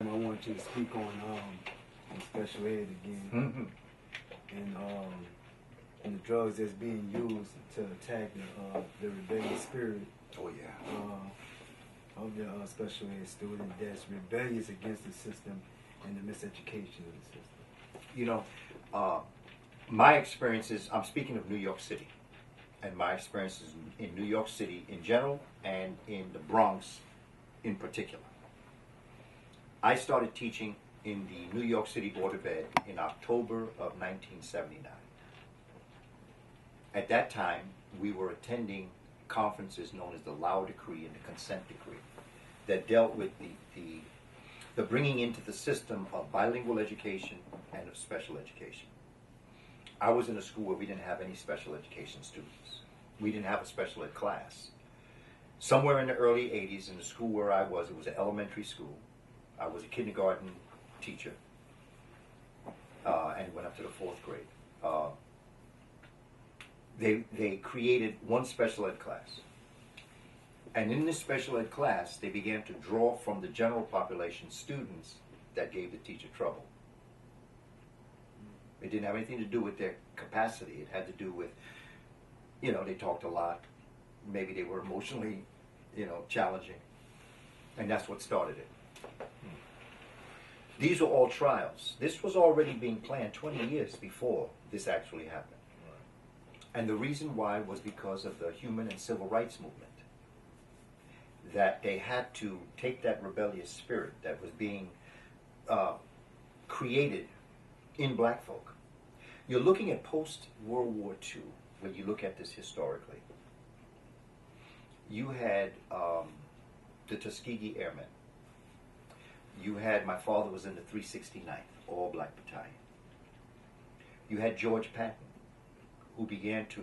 I want you to speak on special ed again, and and the drugs that's being used to attack the rebellious spirit. Oh yeah. Of the special ed student that's rebellious against the system and the miseducation of the system. You know, my experiences. I'm speaking of New York City, and my experiences in New York City in general, and in the Bronx in particular. I started teaching in the New York City Board of Ed in October of 1979. At that time, we were attending conferences known as the Lau Decree and the Consent Decree that dealt with the bringing into the system of bilingual education and of special education. I was in a school where we didn't have any special education students. We didn't have a special ed class. Somewhere in the early 80s, in the school where I was, it was an elementary school. I was a kindergarten teacher and went up to the 4th grade. They created one special ed class. And in this special ed class, they began to draw from the general population students that gave the teacher trouble. It didn't have anything to do with their capacity. It had to do with, they talked a lot. Maybe they were emotionally, challenging. And that's what started it. These were all trials. This was already being planned 20 years before this actually happened. And the reason why was because of the human and civil rights movement. That they had to take that rebellious spirit that was being created in black folk. You're looking at post-World War II when you look at this historically. You had the Tuskegee Airmen. You had, my father was in the 369th, all black battalion. You had George Patton, who began to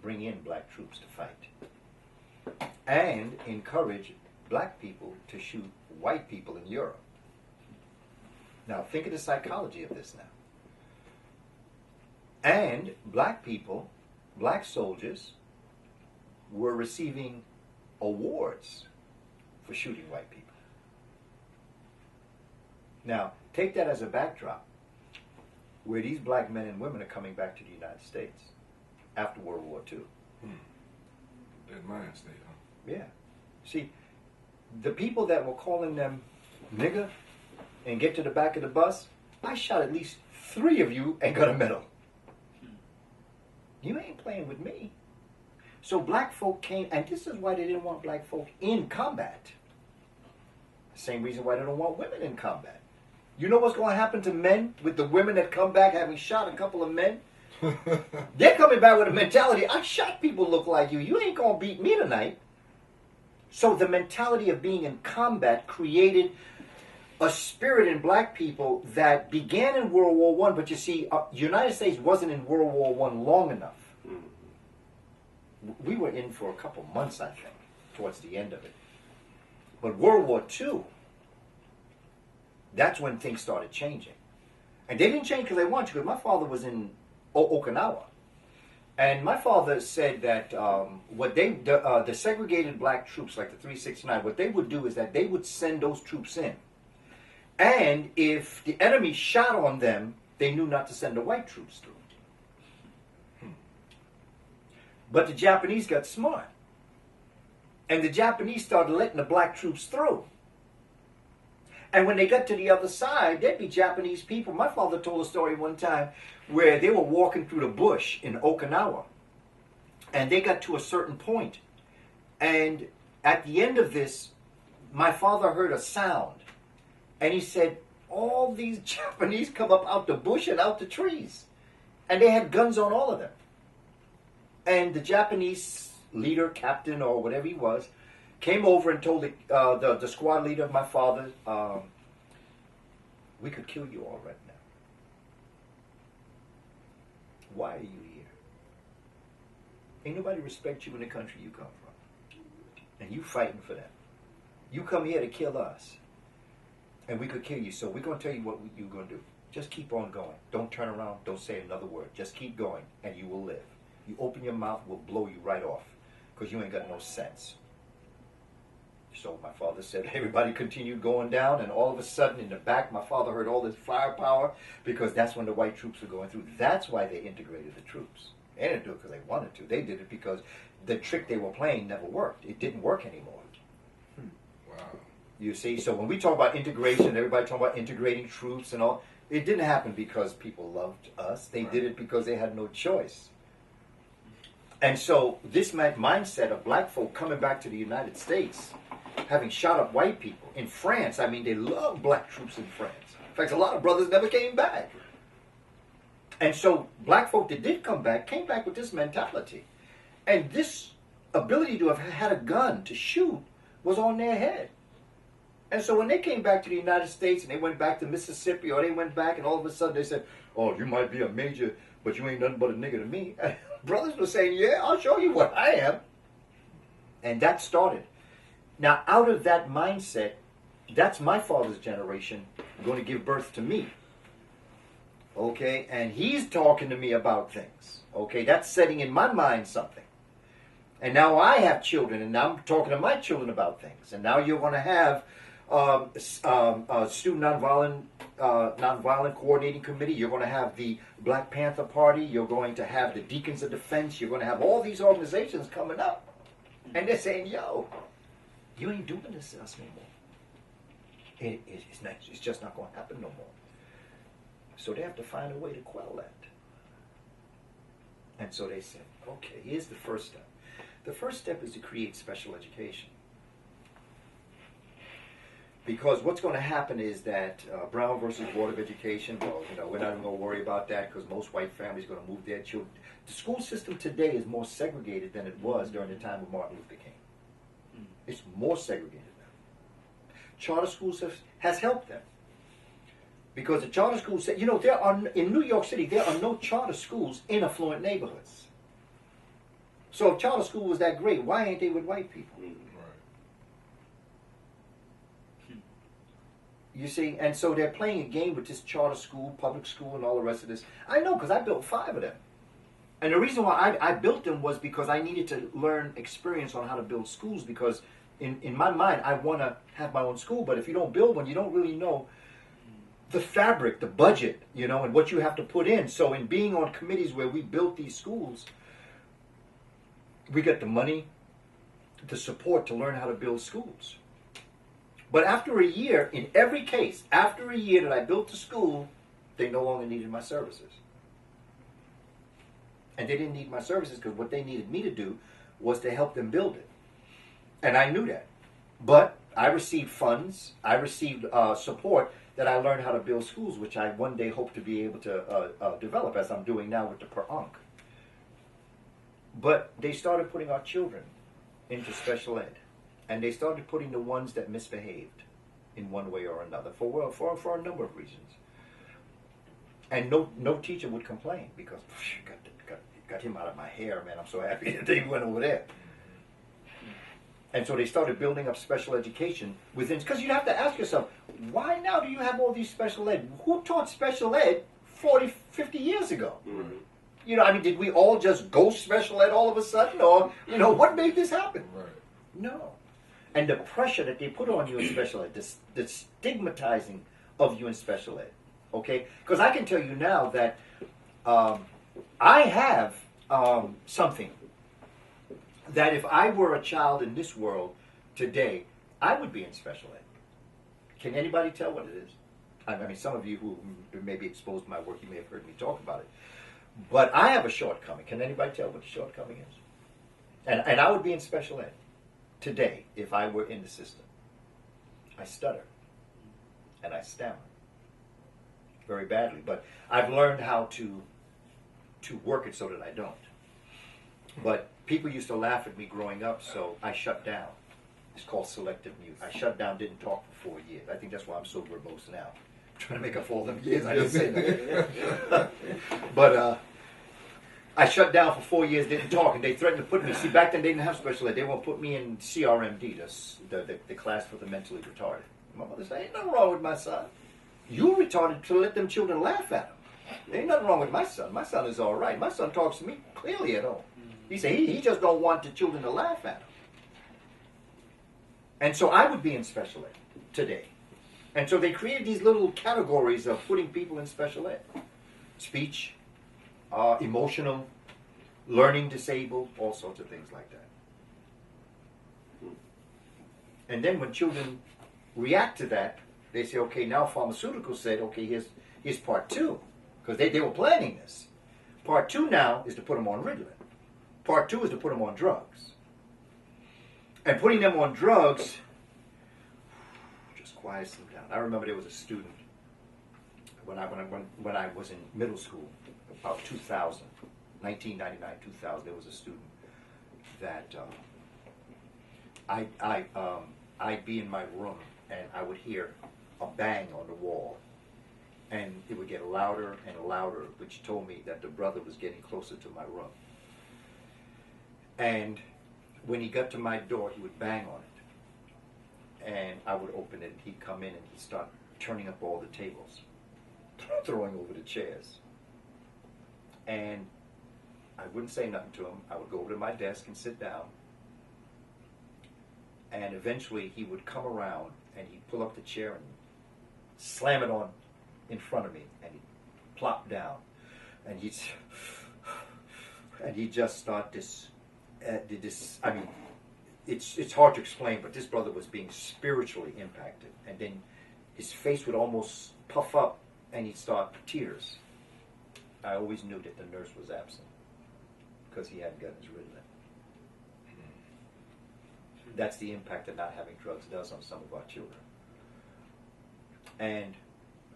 bring in black troops to fight and encourage black people to shoot white people in Europe. Now think of the psychology of this now. And black people, black soldiers, were receiving awards for shooting white people. Now, take that as a backdrop, where these black men and women are coming back to the United States after World War II. That mind state, huh? Yeah. See, the people that were calling them nigger and get to the back of the bus, I shot at least 3 of you and got a medal. You ain't playing with me. So black folk came, and this is why they didn't want black folk in combat. The same reason why they don't want women in combat. You know what's going to happen to men with the women that come back having shot a couple of men? They're coming back with a mentality, I shot people look like you. You ain't going to beat me tonight. So the mentality of being in combat created a spirit in black people that began in World War I, but you see, the United States wasn't in World War I long enough. We were in for a couple months, I think, towards the end of it. But World War II, that's when things started changing. And they didn't change because they wanted to, because my father was in Okinawa. And my father said that the segregated black troops, like the 369, what they would do is that they would send those troops in. And if the enemy shot on them, they knew not to send the white troops through. But the Japanese got smart. And the Japanese started letting the black troops through. And when they got to the other side, there'd be Japanese people. My father told a story one time where they were walking through the bush in Okinawa. And they got to a certain point. And at the end of this, my father heard a sound. And he said, all these Japanese come up out the bush and out the trees. And they had guns on all of them. And the Japanese leader, captain, or whatever he was, came over and told the squad leader of my father, we could kill you all right now. Why are you here? Ain't nobody respect you in the country you come from. And you fighting for them. You come here to kill us. And we could kill you. So we're going to tell you what you're going to do. Just keep on going. Don't turn around. Don't say another word. Just keep going and you will live. You open your mouth, we'll blow you right off because you ain't got no sense. So my father said everybody continued going down, and all of a sudden in the back, my father heard all this firepower because that's when the white troops were going through. That's why they integrated the troops. They didn't do it because they wanted to. They did it because the trick they were playing never worked. It didn't work anymore. Wow. You see, so when we talk about integration, everybody talking about integrating troops and all, it didn't happen because people loved us. They did it because they had no choice. And so this mindset of black folk coming back to the United States, having shot up white people. In France, I mean, they love black troops in France. In fact, a lot of brothers never came back. And so black folk that did come back came back with this mentality. And this ability to have had a gun to shoot was on their head. And so when they came back to the United States and they went back to Mississippi, or they went back and all of a sudden they said, oh, you might be a major, but you ain't nothing but a nigga to me. Brothers were saying, yeah, I'll show you what I am. And that started. Now, out of that mindset, that's my father's generation going to give birth to me. Okay? And he's talking to me about things. Okay? That's setting in my mind something. And now I have children, and now I'm talking to my children about things. And now you're going to have Student Nonviolent Coordinating Committee. You're going to have the Black Panther Party. You're going to have the Deacons of Defense. You're going to have all these organizations coming up. And they're saying, yo, you ain't doing this to us anymore. It's just not going to happen no more. So they have to find a way to quell that. And so they said, okay, here's the first step. The first step is to create special education. Because what's going to happen is that Brown versus Board of Education, well, we're not even going to worry about that because most white families are going to move their children. The school system today is more segregated than it was during the time of Martin Luther King. It's more segregated now. Charter schools has helped them. Because the charter schools say, in New York City, there are no charter schools in affluent neighborhoods. So if charter school was that great, why ain't they with white people? Right. You see, and so they're playing a game with this charter school, public school, and all the rest of this. I know, because I built 5 of them. And the reason why I built them was because I needed to learn experience on how to build schools, because in my mind, I want to have my own school, but if you don't build one, you don't really know the fabric, the budget, and what you have to put in. So in being on committees where we built these schools, we get the money, the support to learn how to build schools. But after a year, in every case, after a year that I built the school, they no longer needed my services. And they didn't need my services because what they needed me to do was to help them build it. And I knew that. But I received funds, I received support that I learned how to build schools, which I one day hope to be able to develop, as I'm doing now with the per Unc. But they started putting our children into special ed. And they started putting the ones that misbehaved in one way or another for a number of reasons. And no teacher would complain because got him out of my hair, man. I'm so happy that they went over there. And so they started building up special education within, because you have to ask yourself, why now do you have all these special ed? Who taught special ed 40, 50 years ago? Mm-hmm. Did we all just go special ed all of a sudden? Or, what made this happen? Right. No. And the pressure that they put on you in special ed, the stigmatizing of you in special ed, okay? Because I can tell you now that I have something that if I were a child in this world today, I would be in special ed. Can anybody tell what it is? I mean, some of you who may be exposed to my work, you may have heard me talk about it. But I have a shortcoming. Can anybody tell what the shortcoming is? And I would be in special ed today if I were in the system. I stutter. And I stammer. Very badly. But I've learned how to work it so that I don't. But people used to laugh at me growing up, so I shut down. It's called selective mute. I shut down, didn't talk for 4 years. I think that's why I'm so verbose now. I'm trying to make up for all them years I didn't say that. But I shut down for 4 years, didn't talk, and they threatened to put me. See, back then they didn't have special ed. They won't put me in CRMD, the class for the mentally retarded. My mother said, ain't nothing wrong with my son. You retarded to let them children laugh at him. There ain't nothing wrong with my son. My son is all right. My son talks to me clearly at home. He said he just don't want the children to laugh at him. And so I would be in special ed today. And so they created these little categories of putting people in special ed. Speech, emotional, learning disabled, all sorts of things like that. And then when children react to that, they say, okay, now pharmaceuticals said, okay, here's part two. Because they were planning this. Part two now is to put them on Ritalin. Part two is to put them on drugs. And putting them on drugs just quiets them down. I remember there was a student when I was in middle school, about 2000, 1999, 2000, there was a student that I'd be in my room and I would hear a bang on the wall. And it would get louder and louder, which told me that the brother was getting closer to my room. And when he got to my door, he would bang on it. And I would open it, and he'd come in, and he'd start turning up all the tables, throwing over the chairs. And I wouldn't say nothing to him. I would go over to my desk and sit down. And eventually, he would come around, and he'd pull up the chair and slam it on in front of me, and he'd plop down, and he'd just start this. I mean, it's hard to explain, but this brother was being spiritually impacted, and then his face would almost puff up, and he'd start tears. I always knew that the nurse was absent because he hadn't gotten his Ritalin. That's the impact that not having drugs does on some of our children. And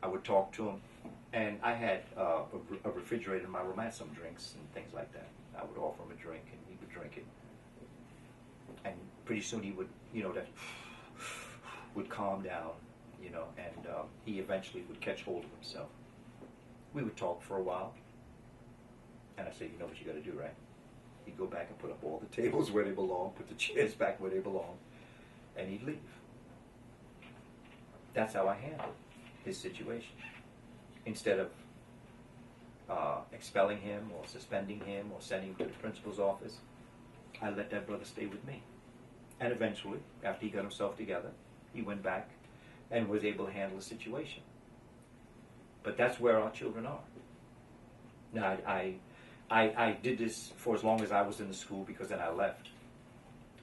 I would talk to him, and I had a refrigerator in my room. I had some drinks and things like that. I would offer him a drink, and he would drink it. And pretty soon he would, that would calm down, and he eventually would catch hold of himself. We would talk for a while, and I said, you know what you got to do, right? He'd go back and put up all the tables where they belong, put the chairs back where they belong, and he'd leave. That's how I handled his situation. Instead of expelling him or suspending him or sending him to the principal's office, I let that brother stay with me. And eventually, after he got himself together, he went back and was able to handle the situation. But that's where our children are. Now, I did this for as long as I was in the school, because then I left.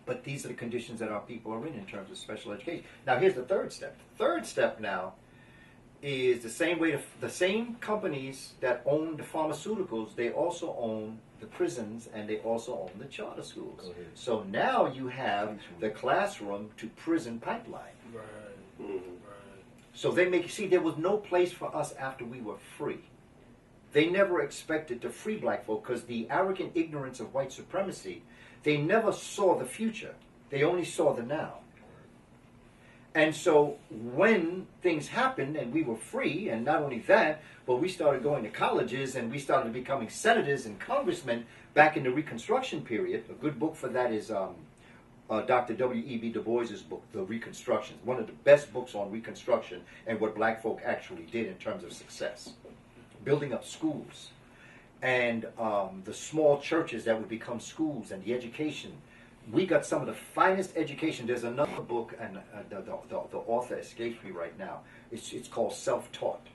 But these are the conditions that our people are in terms of special education. Now, here's the third step. The third step now is the same way. The same companies that own the pharmaceuticals, they also own the prisons, and they also own the charter schools. So now you have the classroom to prison pipeline. Right. Mm-hmm. Right. So they there was no place for us after we were free. They never expected to free black folk because the arrogant ignorance of white supremacy, they never saw the future. They only saw the now. And so when things happened and we were free, and not only that, but we started going to colleges and we started becoming senators and congressmen back in the Reconstruction period. A good book for that is Dr. W.E.B. Du Bois's book, The Reconstruction. One of the best books on Reconstruction and what black folk actually did in terms of success. Building up schools and the small churches that would become schools, and the education. We got some of the finest education. There's another book, and the author escapes me right now. It's called Self-Taught,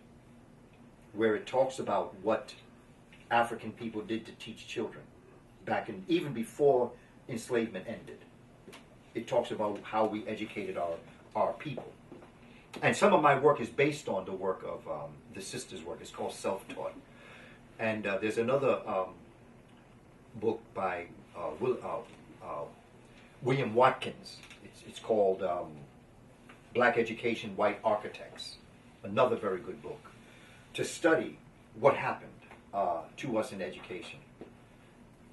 where it talks about what African people did to teach children back in, even before enslavement ended. It talks about how we educated our people. And some of my work is based on the work of the sisters' work. It's called Self-Taught. And there's another book by William Watkins. It's called Black Education, White Architects. Another very good book to study what happened to us in education.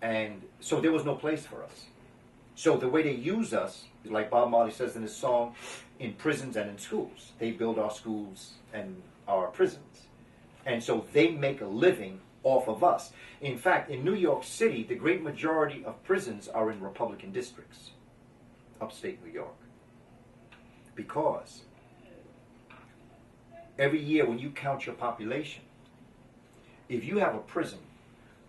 And so there was no place for us. So the way they use us, like Bob Marley says in his song, in prisons and in schools. They build our schools and our prisons. And so they make a living off of us. In fact, in New York City, the great majority of prisons are in Republican districts, upstate New York. Because every year when you count your population, if you have a prison,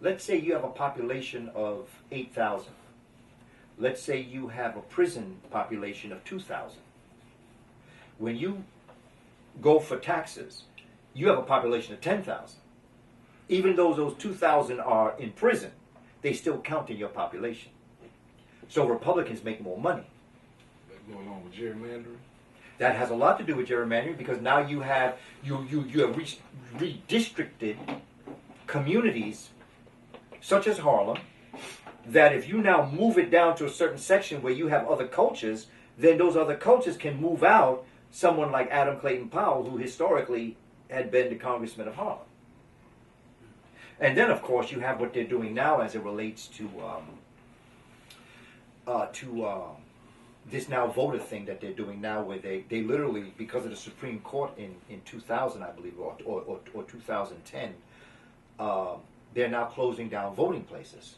let's say you have a population of 8,000. let's say you have a prison population of 2,000. When you go for taxes, you have a population of 10,000. Even though those 2,000 are in prison, they still count in your population. So Republicans make more money. That go along with gerrymandering. That has a lot to do with gerrymandering, because now you have redistricted communities such as Harlem, that if you now move it down to a certain section where you have other cultures, then those other cultures can move out someone like Adam Clayton Powell, who historically had been the congressman of Harlem. And then, of course, you have what they're doing now as it relates to this now voter thing that they're doing now, where they literally, because of the Supreme Court in 2000, I believe, or 2010, they're now closing down voting places,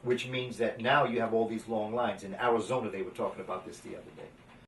which means that now you have all these long lines. In Arizona, they were talking about this the other day.